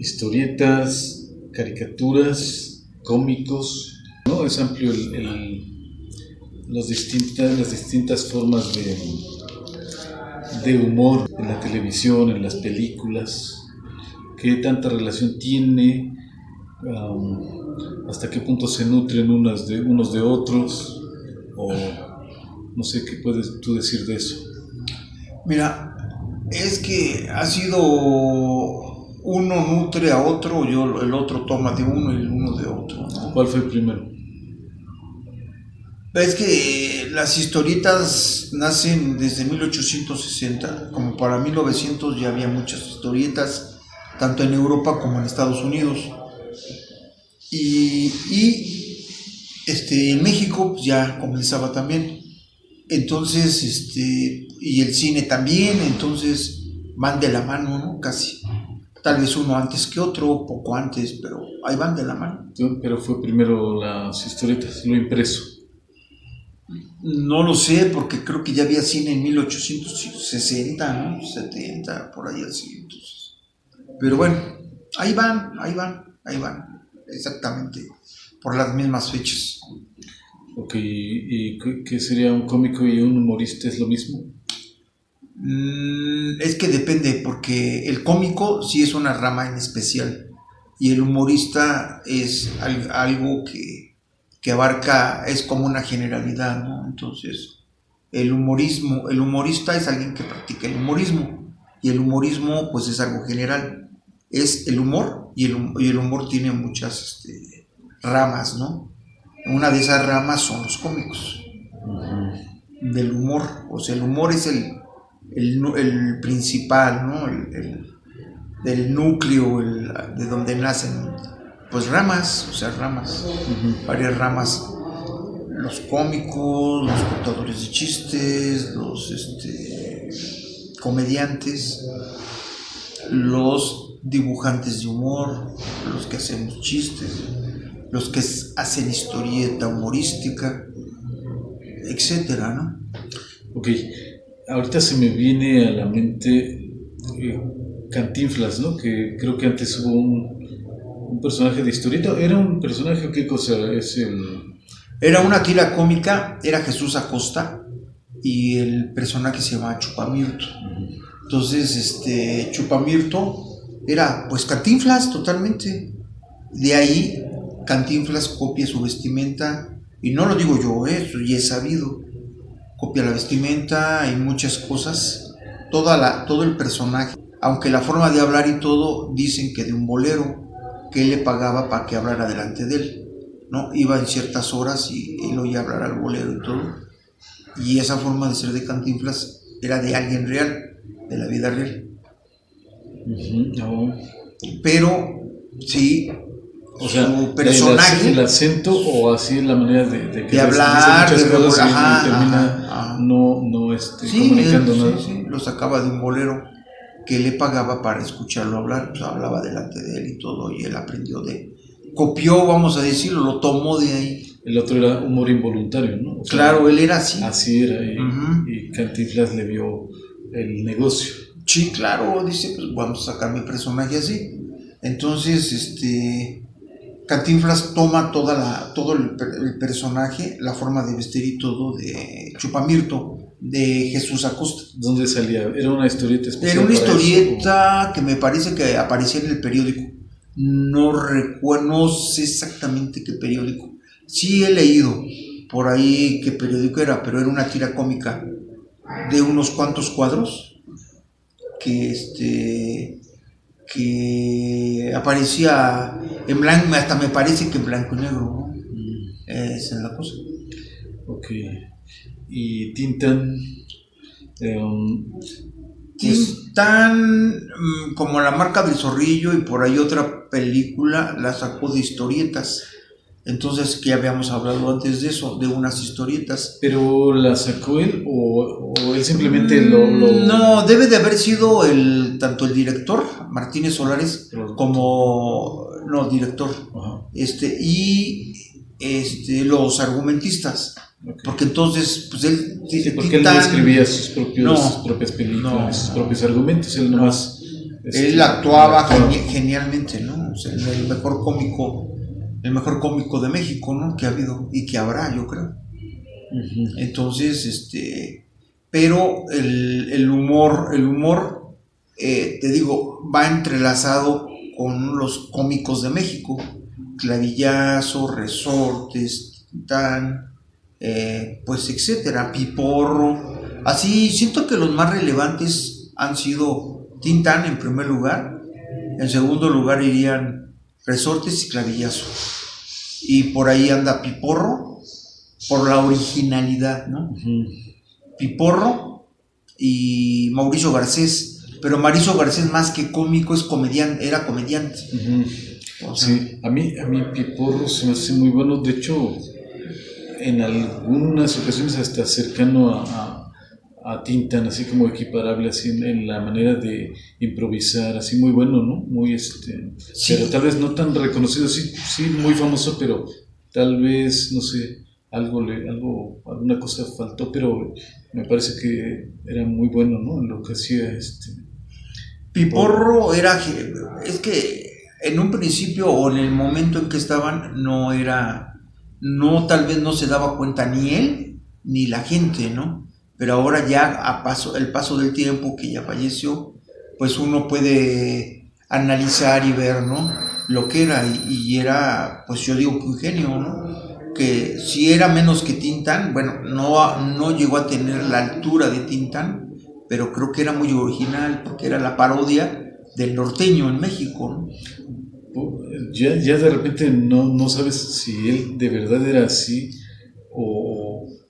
historietas, caricaturas, cómicos, ¿no? Es amplio las distintas formas de humor en la televisión, en las películas, qué tanta relación tiene, hasta qué punto se nutren unos de otros, o no sé qué puedes tú decir de eso. Mira, es que ha sido uno nutre a otro, el otro toma de uno y el uno de otro, ¿no? ¿Cuál fue el primero? Es que las historietas nacen desde 1860, como para 1900 ya había muchas historietas, tanto en Europa como en Estados Unidos. Y en México pues ya comenzaba también. Entonces, y el cine también, entonces van de la mano, ¿no? Casi. Tal vez uno antes que otro, poco antes, pero ahí van de la mano. Pero fue primero las historietas, lo impreso. No lo sé, porque creo que ya había cine en 1860, ¿no? 70, por ahí así. Entonces. Pero bueno, ahí van, exactamente, por las mismas fechas. Ok, ¿y qué sería un cómico y un humorista? ¿Es lo mismo? Es que depende, porque el cómico sí es una rama en especial y el humorista es algo que abarca, es como una generalidad, ¿no? Entonces, el humorista es alguien que practica el humorismo, y el humorismo pues es algo general, es el humor, y el humor tiene muchas ramas, ¿no? Una de esas ramas son los cómicos. Del humor, o sea, el humor es el principal, ¿no? Del núcleo, de donde nacen, pues ramas, o sea, ramas, varias ramas. Los cómicos, los contadores de chistes, los comediantes, los dibujantes de humor, los que hacemos chistes, los que hacen historieta humorística, etcétera, ¿no? Ok, ahorita se me viene a la mente Cantinflas, ¿no? Que creo que antes hubo un personaje de historieta. ¿Era un personaje o qué cosa? Era una tira cómica, era Jesús Acosta, y el personaje se llama Chupamirto. Entonces, Chupamirto era pues Cantinflas totalmente. De ahí Cantinflas copia su vestimenta, y no lo digo yo, eso ya es sabido. Copia la vestimenta y muchas cosas, todo el personaje, aunque la forma de hablar y todo dicen que de un bolero que él le pagaba para que hablara delante de él, ¿no? Iba en ciertas horas y él oía hablar al bolero y todo, y esa forma de ser de Cantinflas era de alguien real, de la vida real. No. Pero sí, o sea, su personaje, el acento, o así la manera de hablar, dice muchas cosas y termina no comunicando nada. Sí, lo sacaba de un bolero que le pagaba para escucharlo hablar, pues hablaba delante de él y todo, y él aprendió copió, vamos a decirlo, lo tomó de ahí. El otro era humor involuntario, ¿no? O sea, claro, él era así. Así era, y Cantinflas le vio el negocio. Sí, claro, dice, pues vamos a sacar mi personaje así. Entonces, Cantinflas toma todo el personaje, la forma de vestir y todo de Chupamirto, de Jesús Acosta. ¿Dónde salía? ¿Era una historieta especial? Era una historieta que me parece que aparecía en el periódico. No recuerdo, no sé exactamente qué periódico. Sí he leído por ahí qué periódico era, pero era una tira cómica de unos cuantos cuadros que aparecía en blanco, hasta me parece que en blanco y negro, ¿no? Esa es la cosa. Ok. ¿Y Tintán? Tintán, como La marca del zorrillo y por ahí otra película, la sacó de historietas. Entonces, que ya habíamos hablado antes de eso, de unas historietas. ¿Pero la sacó él o él simplemente lo...? No, debe de haber sido tanto el director, Martínez Solares, como... No, director. Ajá. Y los argumentistas. Okay. Porque entonces, pues él... Sí, porque él no escribía sus propias películas, sus propios argumentos, él nomás Él actuaba genialmente, ¿no? O sea, el mejor cómico de México, ¿no? Que ha habido y que habrá, yo creo. Entonces, pero el humor, te digo, va entrelazado con los cómicos de México, Clavillazo, Resortes, Tintán, pues etcétera, Piporro. Así siento que los más relevantes han sido Tintán en primer lugar, en segundo lugar irían Resortes y Clavillazo, y por ahí anda Piporro por la originalidad, ¿no? Piporro y Mauricio Garcés, pero Mauricio Garcés más que cómico es comediante, era comediante. O sea, sí, a mí Piporro se me hace muy bueno, de hecho en algunas ocasiones hasta cercano a Tintán, así como equiparable así en la manera de improvisar, así muy bueno, ¿no? Muy sí. Pero tal vez no tan reconocido, sí muy famoso, pero tal vez, no sé, alguna cosa faltó, pero me parece que era muy bueno, ¿no? En lo que hacía Piporro es que en un principio o en el momento en que estaban tal vez no se daba cuenta ni él ni la gente, ¿no? Pero ahora ya el paso del tiempo, que ya falleció, pues uno puede analizar y ver, ¿no? Lo que era, y era, pues yo digo que un genio, ¿no? Que si era menos que Tintán, bueno, no llegó a tener la altura de Tintán, pero creo que era muy original, porque era la parodia del norteño en México, ¿no? Ya de repente no sabes si él de verdad era así,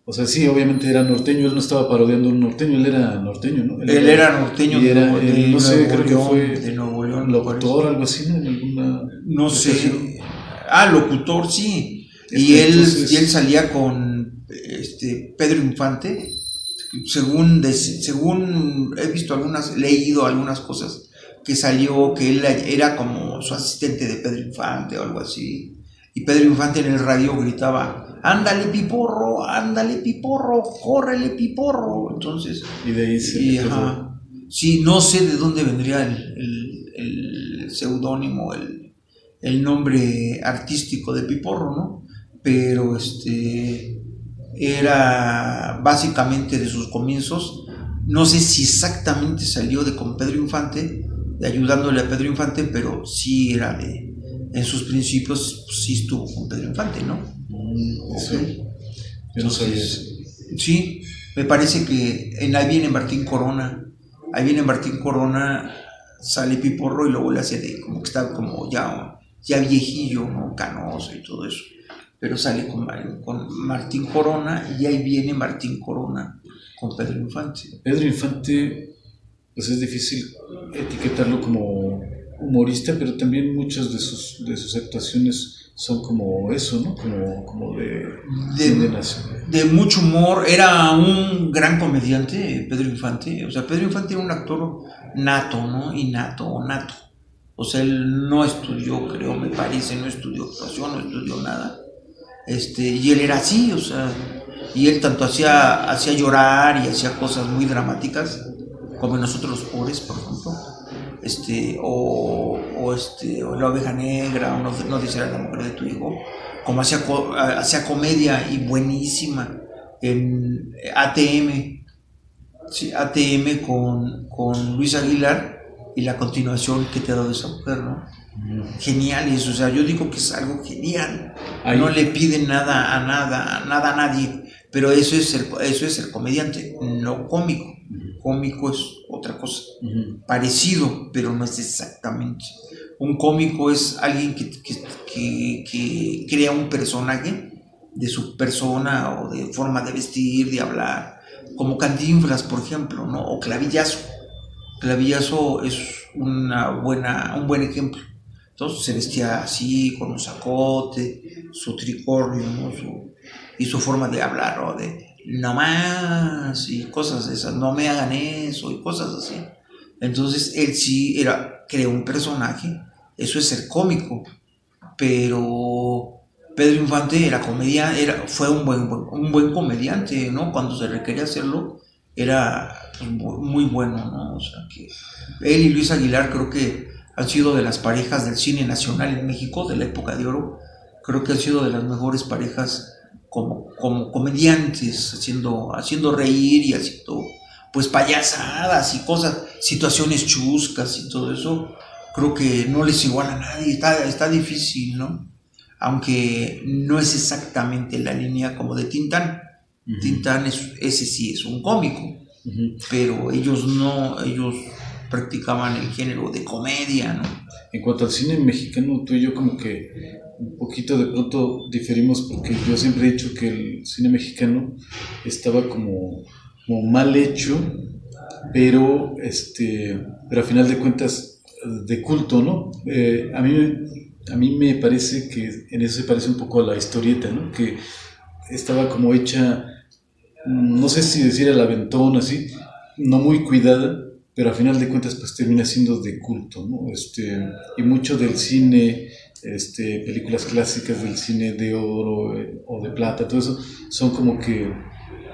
o sea, sí, obviamente era norteño, él no estaba parodiando un norteño, él era norteño, ¿no? Él era norteño y era, no sé, creo que fue de Nuevo León, locutor, algo así, ¿no? En alguna no sé. Locutor, sí. Y él salía con Pedro Infante, según he leído algunas cosas, que salió que él era como su asistente de Pedro Infante o algo así. Y Pedro Infante en el radio gritaba: ándale Piporro, córrele Piporro. Entonces, y de ahí sí, no sé de dónde vendría el seudónimo, el nombre artístico de Piporro, ¿no? Pero era básicamente de sus comienzos. No sé si exactamente salió con Pedro Infante, de ayudándole a Pedro Infante, pero sí era en sus principios, pues, sí estuvo con Pedro Infante, ¿no? Sí. Yo no sabía eso. Sí, me parece que ahí viene Martín Corona, sale Piporro y luego le hace como que está como ya viejillo, ¿no? Canoso y todo eso, pero sale con Martín Corona, y ahí viene Martín Corona con Pedro Infante. Pedro Infante, pues es difícil etiquetarlo como humorista, pero también muchas de sus actuaciones son como eso, ¿no? Como de mucho humor. Era un gran comediante Pedro Infante. O sea, Pedro Infante era un actor nato, ¿no? Nato. O sea, él no estudió, creo, me parece, no estudió actuación, no estudió nada. Y él era así, o sea, y él tanto hacía llorar y hacía cosas muy dramáticas, como en Nosotros los Pobres, por ejemplo, o La Oveja Negra, o No deseará la mujer de tu hijo, como hacía comedia y buenísima en ATM, sí, ATM con Luis Aguilar, y la continuación que te ha dado esa mujer, ¿no? Genial eso, o sea, yo digo que es algo genial. Ahí no le piden nada a nadie, pero eso es el comediante, no cómico. Cómico es otra cosa, parecido, pero no es exactamente. Un cómico es alguien que crea un personaje de su persona o de forma de vestir, de hablar, como Cantinflas, por ejemplo, ¿no? O Clavillazo. Clavillazo es un buen ejemplo. Entonces se vestía así, con un sacote, su tricornio, ¿no? Y su forma de hablar, ¿no? De no más, y cosas de esas, no me hagan eso, y cosas así. Entonces él sí creó un personaje, eso es ser cómico. Pero Pedro Infante fue un buen comediante, ¿no? Cuando se requería hacerlo, era pues, muy bueno, ¿no? O sea, que él y Luis Aguilar creo que han sido de las parejas del cine nacional en México, de la época de oro, creo que han sido de las mejores parejas como comediantes, haciendo reír y haciendo pues payasadas y cosas, situaciones chuscas y todo eso, creo que no les iguala a nadie, está difícil, ¿no? Aunque no es exactamente la línea como de Tintán. Uh-huh. Tintán ese sí es un cómico, uh-huh. Pero ellos practicaban el género de comedia, ¿no? En cuanto al cine mexicano, tú y yo como que un poquito de pronto diferimos, porque yo siempre he dicho que el cine mexicano estaba como mal hecho, pero a final de cuentas de culto, ¿no? A mí me parece que en eso se parece un poco a la historieta, ¿no? Que estaba como hecha, no sé si decir al aventón, así, no muy cuidada, pero a final de cuentas pues termina siendo de culto, ¿no? Y mucho del cine, películas clásicas del cine de oro o de plata, todo eso, son como que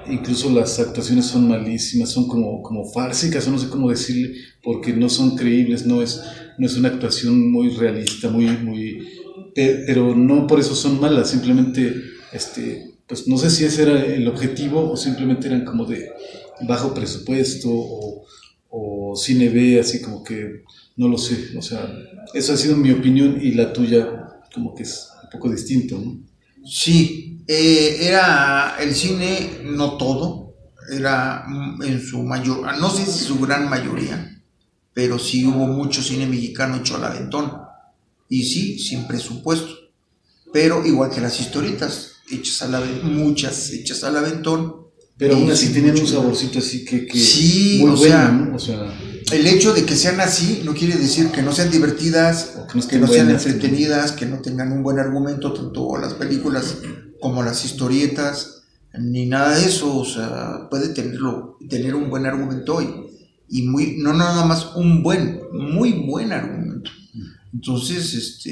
incluso las actuaciones son malísimas, son como fársicas, o no sé cómo decirle, porque no son creíbles, no es una actuación muy realista, pero no por eso son malas, simplemente, pues no sé si ese era el objetivo o simplemente eran como de bajo presupuesto o cine B, así como que, no lo sé, o sea, eso ha sido mi opinión y la tuya como que es un poco distinto, ¿no? Sí, era el cine, no todo, era en su mayor, no sé si su gran mayoría, pero sí hubo mucho cine mexicano hecho al aventón, y sí, sin presupuesto, pero igual que las historietas, muchas hechas al aventón. Pero aún así tenían un saborcito así que sí, muy bueno, ¿no? O sea, el hecho de que sean así no quiere decir que no sean divertidas, que no sean entretenidas, que no tengan un buen argumento, tanto las películas como las historietas, ni nada de eso. O sea, puede tener un buen argumento y no nada más muy buen argumento. Entonces,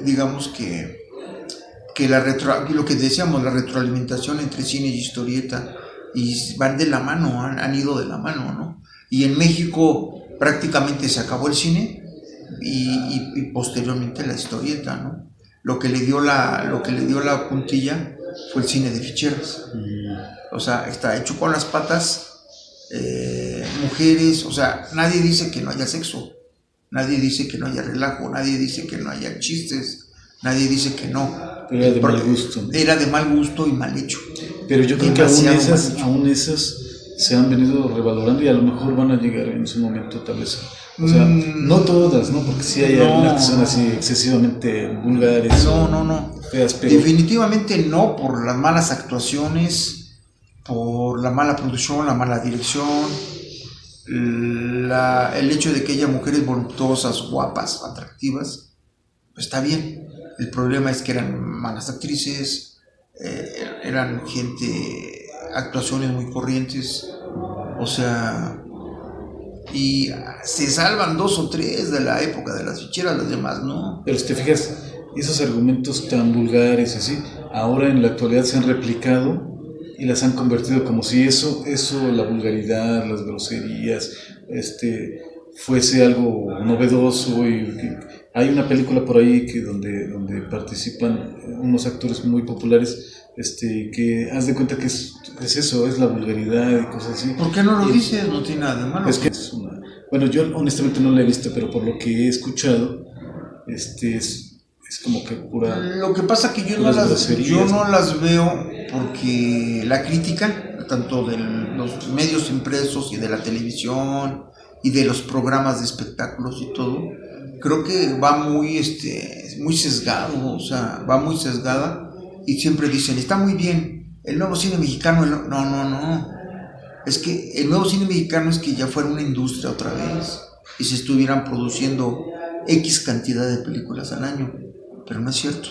digamos que lo que decíamos, la retroalimentación entre cine y historieta, y van de la mano, han ido de la mano, ¿no? Y en México prácticamente se acabó el cine y posteriormente la historieta, ¿no? Lo que le dio la puntilla fue el cine de ficheras. O sea, está hecho con las patas, mujeres, o sea, nadie dice que no haya sexo, nadie dice que no haya relajo, nadie dice que no haya chistes, nadie dice que no. Era de mal gusto. Era de mal gusto y mal hecho. Pero yo creo que aún esas se han venido revalorando y a lo mejor van a llegar en su momento tal vez. O sea, no todas, ¿no? Porque sí hay algunas que son así excesivamente vulgares. No. Feas, pero... Definitivamente no, por las malas actuaciones, por la mala producción, la mala dirección, el hecho de que haya mujeres voluptuosas, guapas, atractivas, pues está bien. El problema es que eran malas actrices, eran actuaciones muy corrientes, o sea, y se salvan 2 o 3 de la época de las ficheras, las demás no. Pero si te fijas, esos argumentos tan vulgares así, ahora en la actualidad se han replicado y las han convertido como si eso, la vulgaridad, las groserías, fuese algo novedoso. Y hay una película por ahí donde participan unos actores muy populares, que haz de cuenta que es eso, es la vulgaridad y cosas así. ¿Por qué no lo dices? No tiene nada de malo. Es que bueno, yo honestamente no la he visto, pero por lo que he escuchado, es como que pura. Lo que pasa es que yo no las veo porque la crítica, tanto de los medios impresos y de la televisión y de los programas de espectáculos y todo, creo que va muy sesgado, o sea, va muy sesgada, y siempre dicen, está muy bien, el nuevo cine mexicano, no, es que el nuevo cine mexicano es que ya fuera una industria otra vez y se estuvieran produciendo X cantidad de películas al año, pero no es cierto,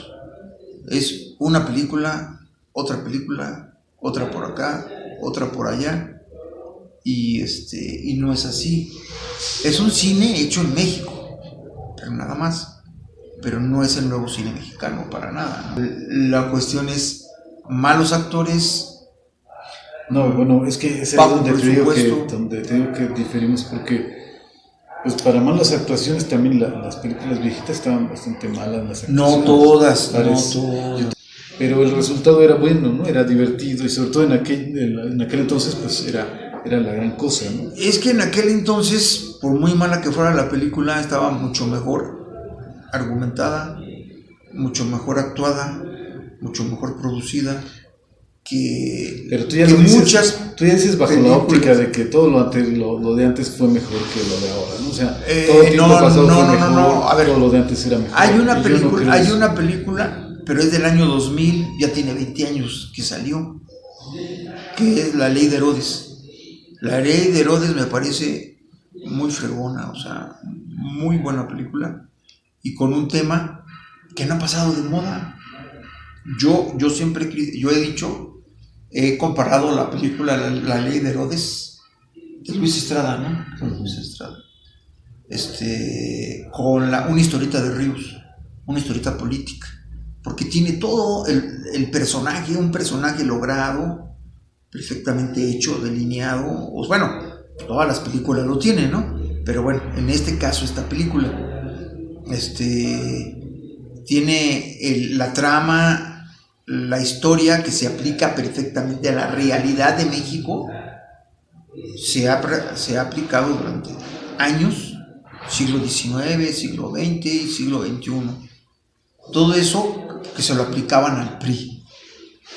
es una película, otra por acá, otra por allá, y no es así. Es un cine hecho en México, pero nada más, pero no es el nuevo cine mexicano para nada, ¿no? La cuestión es malos actores. No, bueno, es que es ahí donde te digo que diferimos, porque pues para malas actuaciones también las películas viejitas estaban bastante malas, las actuaciones. No todas, Parece, no todas. pero el resultado era bueno, ¿no? Era divertido, y sobre todo en aquel entonces pues era la gran cosa, ¿no? Es que en aquel entonces, por muy mala que fuera la película, estaba mucho mejor argumentada, mucho mejor actuada, mucho mejor producida pero tú ya que muchas. Tú ya dices bajo películas. la óptica de que todo lo de antes fue mejor que lo de ahora, ¿no? O sea, todo el tiempo pasado fue mejor, no. A ver, todo lo de antes era mejor. Hay una película, pero es del año 2000, ya tiene 20 años que salió, que es La Ley de Herodes. La Ley de Herodes me parece muy fregona, o sea, muy buena película, y con un tema que no ha pasado de moda. Yo he dicho, he comparado la película La Ley de Herodes de Luis Estrada, ¿no? Con Luis Estrada. Con una historieta de Ríos, una historieta política, porque tiene todo el personaje, un personaje logrado, perfectamente hecho, delineado. Pues bueno, todas las películas lo tienen, ¿no? Pero bueno, en este caso esta película tiene la trama, la historia que se aplica perfectamente a la realidad de México. Se ha aplicado durante años, siglo XIX, siglo XX y siglo XXI. Todo eso que se lo aplicaban al PRI,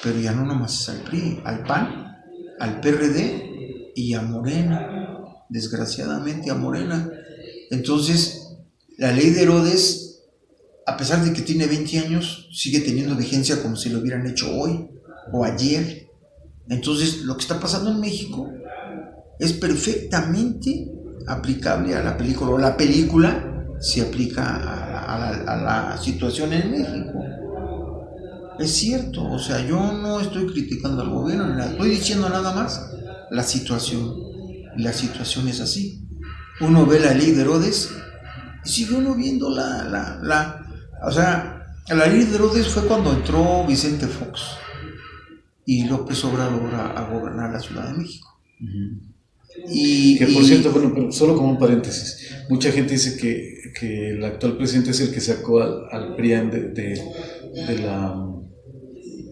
pero ya no nomás es al PRI, al PAN, al PRD y a Morena, desgraciadamente a Morena. Entonces, la Ley de Herodes, a pesar de que tiene 20 años, sigue teniendo vigencia como si lo hubieran hecho hoy o ayer. Entonces, lo que está pasando en México es perfectamente aplicable a la película, o la película se aplica a la situación en México. Es cierto, o sea, yo no estoy criticando al gobierno, estoy diciendo nada más la situación. Y la situación es así. Uno ve La Ley de Herodes y sigue uno viendo o sea, La Ley de Herodes fue cuando entró Vicente Fox y López Obrador a gobernar la Ciudad de México. Que por cierto, bueno, pero solo como un paréntesis, mucha gente dice que el actual presidente es el que sacó al PRIAN de la...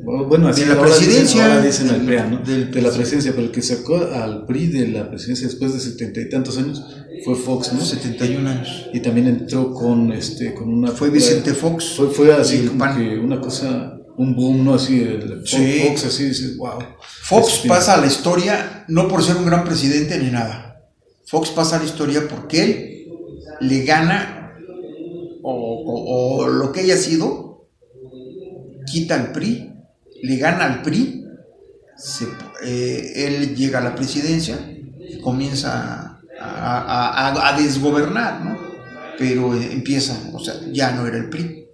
Bueno, así de la presidencia. Ahora dicen al PRIAN, ¿no? De la presidencia, pero el que sacó al PRI de la presidencia después de 70 y tantos años fue Fox, ¿no? 71 años. Y también entró con una... Fue Vicente Fox. Fue así como que una cosa, un boom, ¿no? Así, Fox, así dices, wow. Fox pasa a la historia no por ser un gran presidente ni nada. Fox pasa a la historia porque él le gana, o lo que haya sido, quita al PRI, le gana al PRI, él llega a la presidencia y comienza a desgobernar, ¿no? Pero empieza, o sea, ya no era el PRI.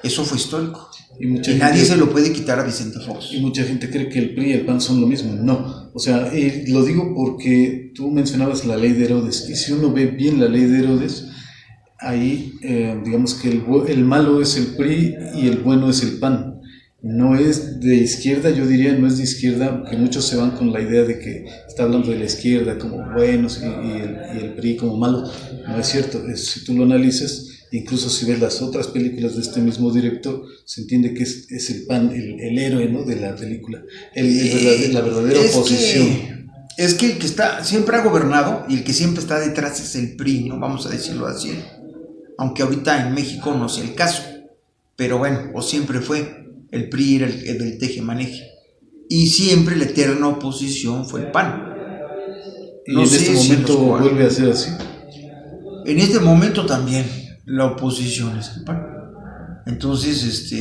Eso fue histórico. Y nadie se lo puede quitar a Vicente Fox. Y mucha gente cree que el PRI y el PAN son lo mismo. No. O sea, lo digo porque tú mencionabas la Ley de Herodes. Y si uno ve bien la Ley de Herodes, ahí digamos que el malo es el PRI y el bueno es el PAN. No es de izquierda, yo diría, no es de izquierda, porque muchos se van con la idea de que está hablando de la izquierda como buenos y el PRI como malo. No es cierto. Si tú lo analizas, incluso si ves las otras películas de este mismo director, se entiende que es el PAN, el héroe, ¿no?, de la película, la verdadera oposición. Es que el que siempre ha gobernado y el que siempre está detrás es el PRI, ¿no? Vamos a decirlo así. Aunque ahorita en México no sea el caso. Pero bueno, o siempre fue. El PRI era el del teje-maneje. Y siempre la eterna oposición fue el PAN. ¿Y en este momento vuelve a ser así? En este momento también la oposición es el PAN. Entonces,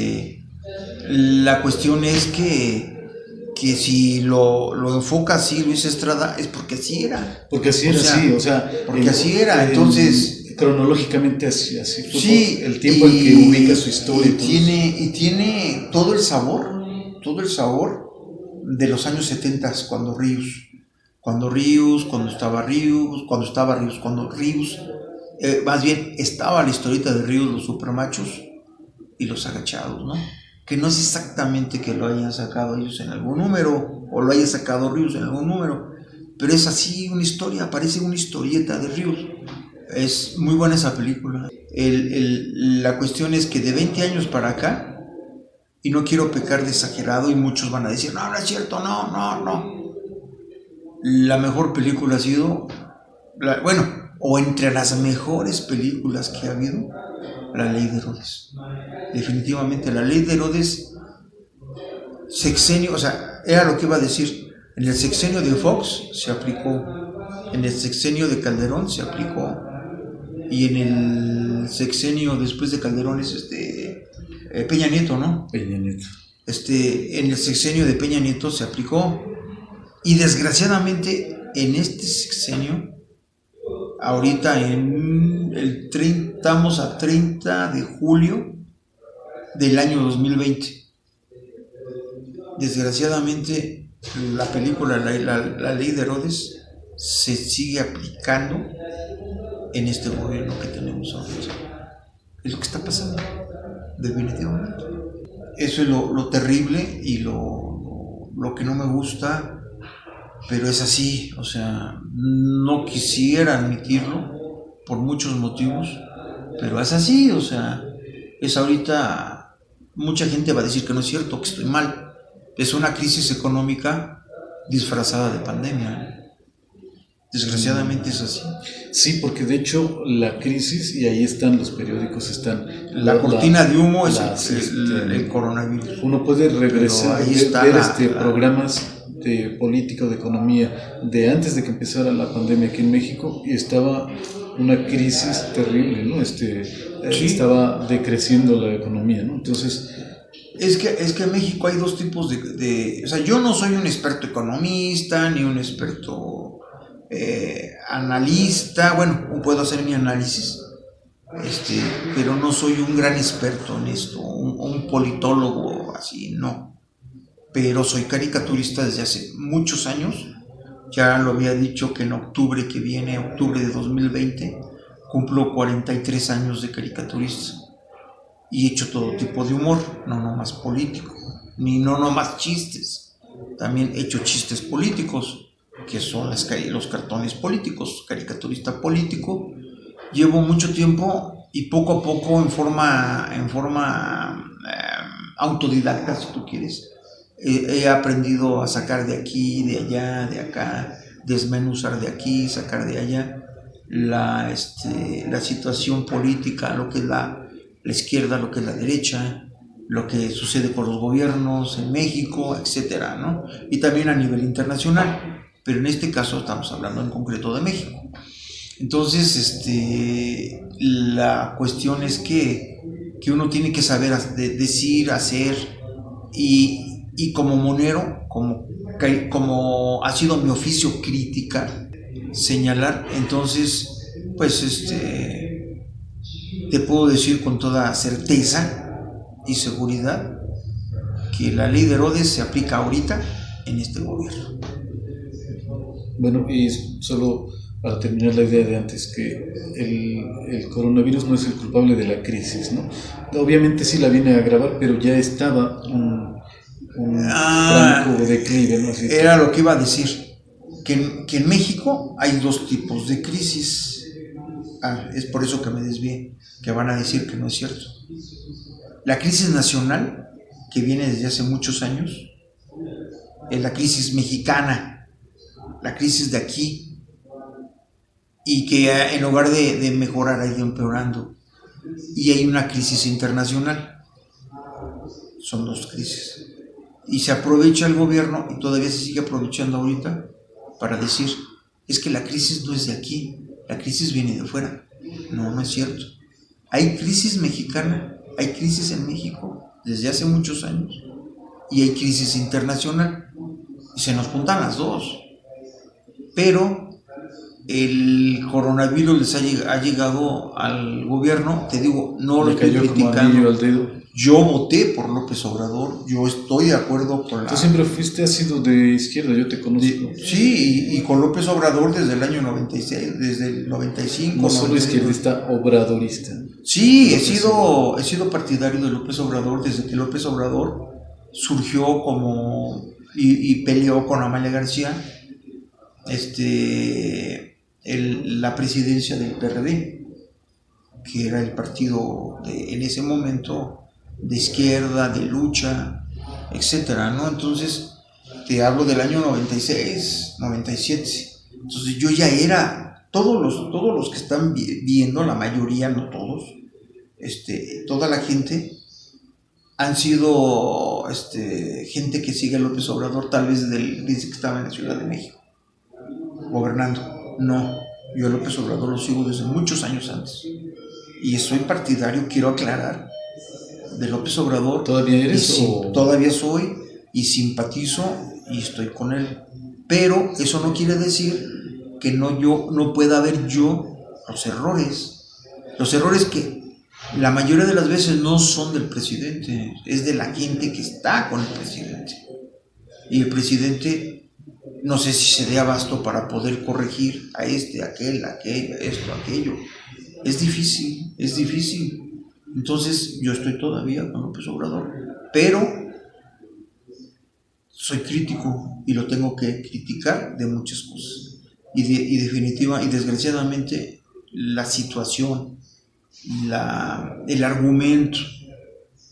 la cuestión es que si lo enfoca así Luis Estrada, es porque así era. Porque así era, sí, o sea... Porque así era, entonces... Cronológicamente así fue, sí, el tiempo en que ubica su historia. Y tiene todo el sabor de los años 70, cuando estaba Ríos, más bien estaba la historieta de Ríos, los supermachos y los agachados, ¿no? que no es exactamente que lo hayan sacado ellos en algún número, o lo haya sacado Ríos en algún número, pero es así una historia, parece una historieta de Ríos. Es muy buena esa película. La cuestión es que de 20 años para acá, y no quiero pecar de exagerado, y muchos van a decir, no, no es cierto, no. La mejor película ha sido, o entre las mejores películas que ha habido, La Ley de Herodes. Definitivamente, La Ley de Herodes, sexenio, o sea, era lo que iba a decir, en el sexenio de Fox se aplicó, en el sexenio de Calderón se aplicó, y en el sexenio después de Calderón es Peña Nieto, ¿no? Peña Nieto. En el sexenio de Peña Nieto se aplicó, y desgraciadamente en este sexenio, ahorita estamos a 30 de julio del año 2020. Desgraciadamente la película la Ley de Herodes se sigue aplicando en este gobierno que tenemos ahorita. Es lo que está pasando, definitivamente. Eso es lo terrible y lo que no me gusta, pero es así. O sea, no quisiera admitirlo por muchos motivos, pero es así. O sea, es ahorita, mucha gente va a decir que no es cierto, que estoy mal. Es una crisis económica disfrazada de pandemia. Desgraciadamente es así. Sí, porque de hecho la crisis, y ahí están los periódicos, están... La cortina de humo es el coronavirus. Uno puede regresar, ver programas de política o de economía de antes de que empezara la pandemia aquí en México, y estaba una crisis terrible, ¿no? Sí. Estaba decreciendo la economía, ¿no? Entonces... Es que en México hay dos tipos o sea, yo no soy un experto economista, ni un experto analista. Bueno, puedo hacer mi análisis, pero no soy un gran experto en esto, un politólogo así, no. Pero soy caricaturista desde hace muchos años. Ya lo había dicho que en octubre que viene, octubre de 2020, cumplo 43 años de caricaturista. Y he hecho todo tipo de humor, no nomás político, ni no nomás chistes. También he hecho chistes políticos, que son los cartones políticos, caricaturista político. Llevo mucho tiempo y poco a poco en forma autodidacta, si tú quieres, he aprendido a sacar de aquí, de allá, de acá, desmenuzar de aquí, sacar de allá la situación política, lo que es la izquierda, lo que es la derecha, lo que sucede con los gobiernos en México, etcétera, ¿no? Y también a nivel internacional, pero en este caso estamos hablando en concreto de México. Entonces, la cuestión es que uno tiene que saber decir, hacer, y como monero, como ha sido mi oficio criticar, señalar. Entonces, pues te puedo decir con toda certeza y seguridad que la Ley de Herodes se aplica ahorita en este gobierno. Bueno, y solo para terminar la idea de antes, que el coronavirus no es el culpable de la crisis, ¿no? Obviamente sí la viene a agravar, pero ya estaba un franco declive, ¿no? Así era lo que iba a decir, que en México hay dos tipos de crisis. Es por eso que me desvié, que van a decir que no es cierto. La crisis nacional, que viene desde hace muchos años, es la crisis mexicana, la crisis de aquí, y que en lugar de mejorar ha ido empeorando. Y hay una crisis internacional. Son dos crisis. Y se aprovecha el gobierno, y todavía se sigue aprovechando ahorita, para decir, es que la crisis no es de aquí, la crisis viene de afuera. No es cierto. Hay crisis mexicana, hay crisis en México desde hace muchos años, y hay crisis internacional, y se nos juntan las dos. Pero el coronavirus les ha llegado al gobierno, te digo, no lo estoy criticando. Yo voté por López Obrador, yo estoy de acuerdo con la... Tú siempre has sido de izquierda, yo te conozco. Sí, y con López Obrador desde el año 96, desde el 95. No solo izquierdista, obradorista. Sí, he sido partidario de López Obrador desde que López Obrador surgió y peleó con Amalia García la presidencia del PRD, que era el partido en ese momento de izquierda, de lucha, etcétera, ¿no? Entonces, te hablo del año 96, 97. Entonces yo ya era, todos los que están viendo, la mayoría, no todos, toda la gente han sido gente que sigue a López Obrador tal vez desde que estaba en la Ciudad de México gobernando. No, yo a López Obrador lo sigo desde muchos años antes y soy partidario, quiero aclarar, de López Obrador. ¿Todavía eres? Todavía soy y simpatizo y estoy con él, pero eso no quiere decir que no pueda haber los errores que la mayoría de las veces no son del presidente, es de la gente que está con el presidente. Y el presidente no sé si se dé abasto para poder corregir a aquel, esto, aquello. Es difícil. Entonces yo estoy todavía con López Obrador, pero soy crítico y lo tengo que criticar de muchas cosas. Y definitiva y desgraciadamente la situación, el argumento,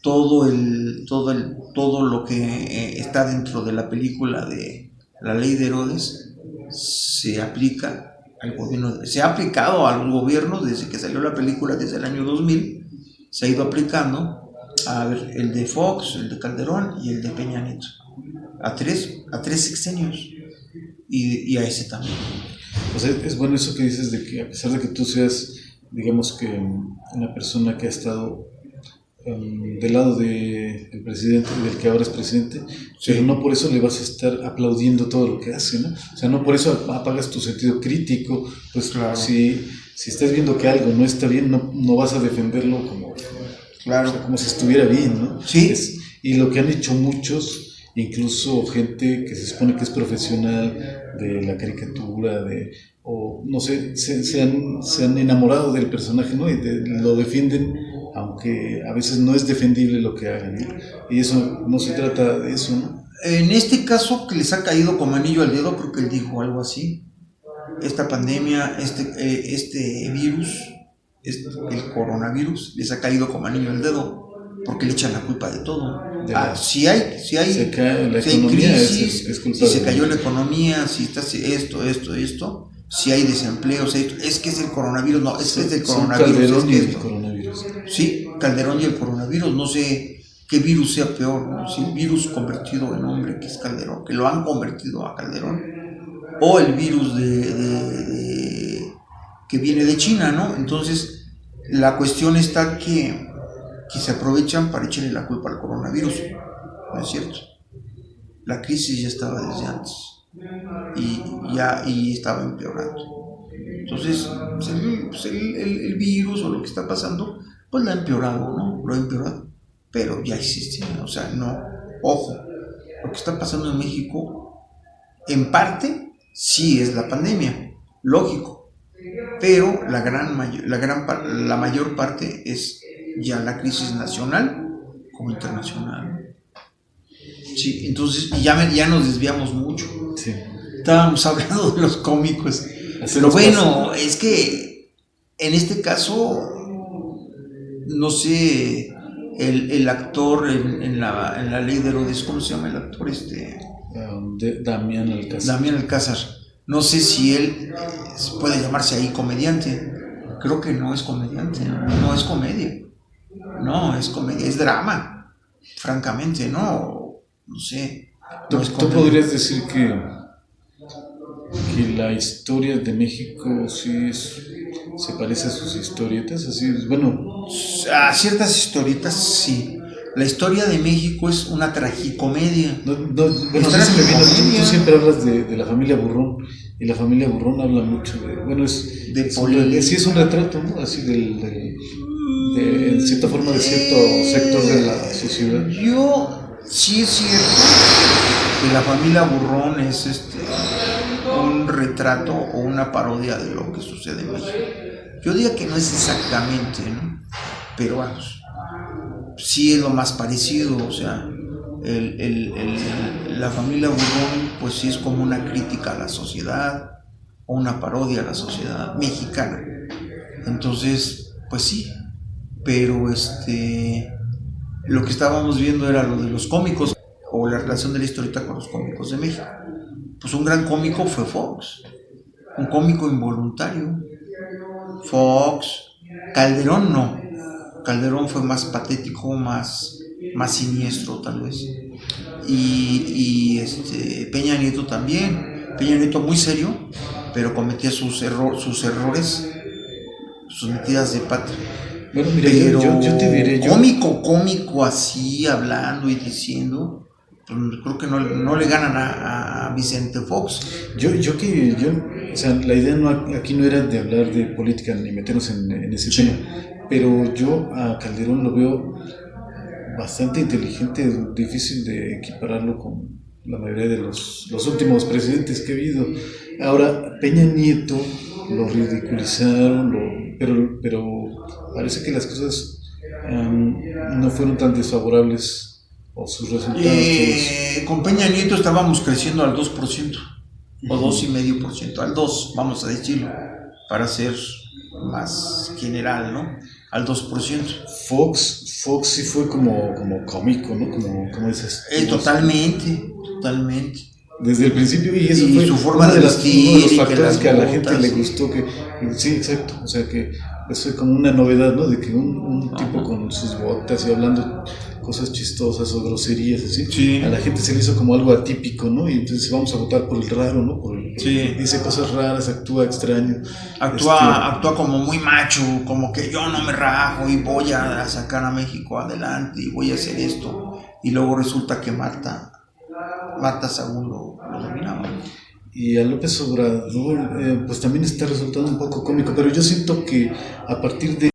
todo lo que está dentro de la película de La Ley de Herodes se aplica al gobierno, se ha aplicado a los gobiernos desde que salió la película, desde el año 2000, se ha ido aplicando a ver, el de Fox, el de Calderón y el de Peña Nieto, a tres sexenios y a ese también. O sea, es bueno eso que dices de que a pesar de que tú seas, digamos que una persona que ha estado del lado del presidente, del que ahora es presidente, sí, pero no por eso le vas a estar aplaudiendo todo lo que hace, ¿no? O sea, no por eso apagas tu sentido crítico, pues claro. Si estás viendo que algo no está bien, no vas a defenderlo como, claro, o sea, como si estuviera bien, ¿no? Sí. Y lo que han hecho muchos, incluso gente que se supone que es profesional de la caricatura, o no sé, se han enamorado del personaje, ¿no? Y lo defienden, aunque a veces no es defendible lo que hagan, ¿no? Y eso no se trata de eso, ¿no? En este caso que les ha caído como anillo al dedo, porque él dijo algo así, esta pandemia, este virus, el coronavirus, les ha caído como anillo al dedo, porque le echan la culpa de todo. Si hay crisis, si se cayó la economía, si está esto, si hay desempleo, es que es el coronavirus, no, es que es el coronavirus. Calderón y el coronavirus. Sí, Calderón y el coronavirus, no sé qué virus sea peor, ¿no? Si el virus convertido en hombre, que es Calderón, que lo han convertido a Calderón, o el virus que viene de China, ¿no? Entonces, la cuestión está que se aprovechan para echarle la culpa al coronavirus. No es cierto. La crisis ya estaba desde antes y estaba empeorando. Entonces, pues el virus o lo que está pasando, pues lo ha empeorado, ¿no? Lo ha empeorado. Pero ya existía, o sea, no. Ojo, lo que está pasando en México, en parte, sí es la pandemia, lógico. Pero la mayor parte es ya la crisis nacional como internacional. Sí, entonces ya nos desviamos mucho. Sí. Estábamos hablando de los cómicos. Pero bueno, es que en este caso, no sé, el actor en la Ley de Herodes, ¿cómo se llama el actor? Damián Alcázar. Damián Alcázar. No sé si él puede llamarse ahí comediante. Creo que no es comediante, no es comedia. No, es comedia, es drama, francamente, no sé. ¿Tú podrías decir que la historia de México sí se parece a sus historietas? Así, bueno, a ciertas historietas sí. La historia de México es una tragicomedia. Bueno, tú siempre hablas de la familia Burrón, y la familia Burrón habla mucho sí es un retrato, ¿no? Así en cierta forma de cierto sector de la sociedad. Sí es cierto que la familia Burrón es un retrato o una parodia de lo que sucede en México. Yo diría que no es exactamente, ¿no? pero vamos, sí es lo más parecido, o sea, la familia Burrón pues sí es como una crítica a la sociedad o una parodia a la sociedad mexicana. Entonces, pues sí, pero lo que estábamos viendo era lo de los cómicos o la relación de la historieta con los cómicos de México. Pues un gran cómico fue Fox, un cómico involuntario. Fox, Calderón no, Calderón fue más patético, más siniestro tal vez. Y Peña Nieto también, Peña Nieto muy serio, pero cometía sus errores, sus metidas de pata. Bueno, mira, Pero yo te diré, cómico así, hablando y diciendo, pues creo que no le ganan a Vicente Fox. O sea, la idea aquí no era de hablar de política ni meternos en ese tema, pero yo a Calderón lo veo bastante inteligente, difícil de equipararlo con la mayoría de los últimos presidentes que ha habido. Ahora, Peña Nieto lo ridiculizaron, pero parece que las cosas no fueron tan desfavorables o sus resultados. Con Peña Nieto estábamos creciendo al 2% o 2,5%, al 2%, vamos a decirlo, para ser más general, ¿no? Al 2%. Fox sí fue como cómico, ¿no? Como dices. Totalmente. Desde el principio, y eso fue su forma uno de de los factores que a la gente le sí. gustó, sí, exacto, o sea que eso fue como una novedad, ¿no? De que un tipo con sus botas y hablando cosas chistosas o groserías así, sí. A la gente se le hizo como algo atípico, ¿no? Y entonces vamos a votar por el raro, ¿no? Sí. Dice cosas raras, actúa extraño. Actúa como muy macho, como que yo no me rajo y voy a sacar a México adelante y voy a hacer esto. Y luego resulta que Marta Sagún lo dominaba. Y a López Obrador, pues también está resultando un poco cómico, pero yo siento que a partir de